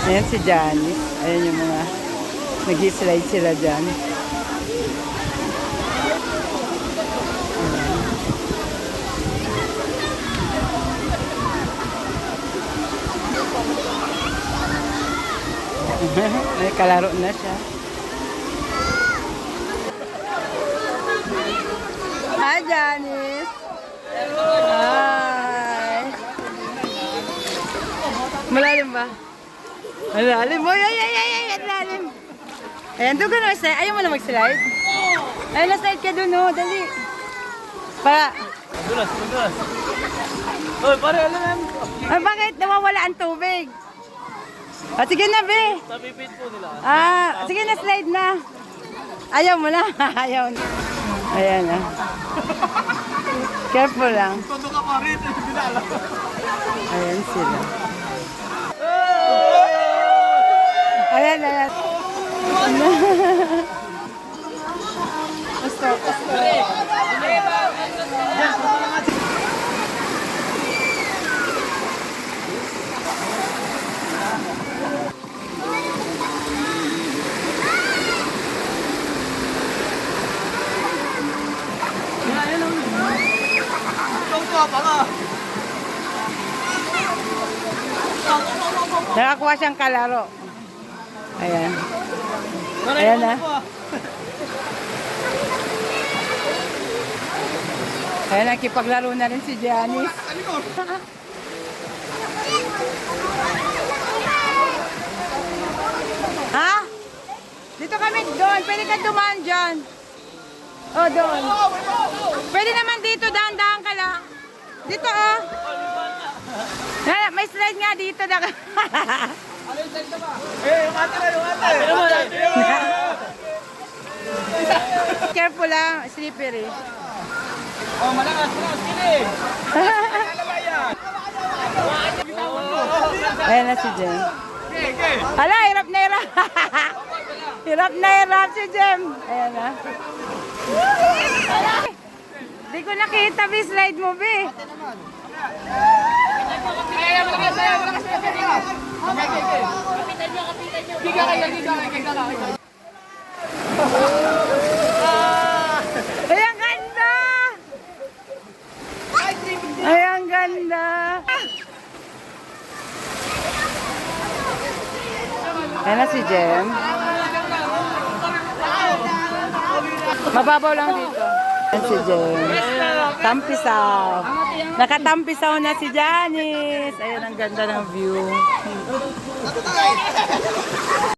Ayan si Janice. Ayan yung mga nag-slide sila dyan. May kalaro na siya. Hi, Janice. Hi. Malalim ba? Malalim. Oy, ay, ay, ay, ay, malalim. Ayan, doon ka na mag-slide. Ayaw mo na mag-slide? Ay, na-slide ka doon, oh. Dali. Para. Madulas, madulas. Oy, pare, alam yan. Ah, bakit? Nawawala ang tubig. Ah, sige na, be. Napipit po nila. Ah, sige na, slide na. Ayaw mo na. Ayaw na. Ayan, ah. Careful lang. Todo ka pa rin, hindi na alam. Ayan sila. Ayan, ayan. Basta, basta. Nakakuha siyang kalaro. Ayan. Ayan na. Ayan, nakipaglaro na rin si Janice. Ha? Dito kami doon. Pwede ka dumaan dyan. Oh, doon. Pwede naman dito. Dahan-dahan ka lang. Dito, oh. May slide nga dito. Ano yung slide na ba? Eh, yung ate na, yung ate. Careful lang. Slippery. Oh, malakas, malakas, kini. Ayan na si Jem. Hala, hirap na hirap. Hirap na hirap si Jem. Ayan na. Di ko nakita, be. Slide mo, be. Ay, malakas, malakas, malakas. Kapitan nyo, kapitan nyo. Giga kayo, giga kayo, giga kayo. Ay, ang ganda! Ay, ang ganda! Ayan na si Jem. Mababaw lang dito. Ayan si Jem. Tampisaw. Nakatampisaw na si Janice. Ayan, ang ganda ng view.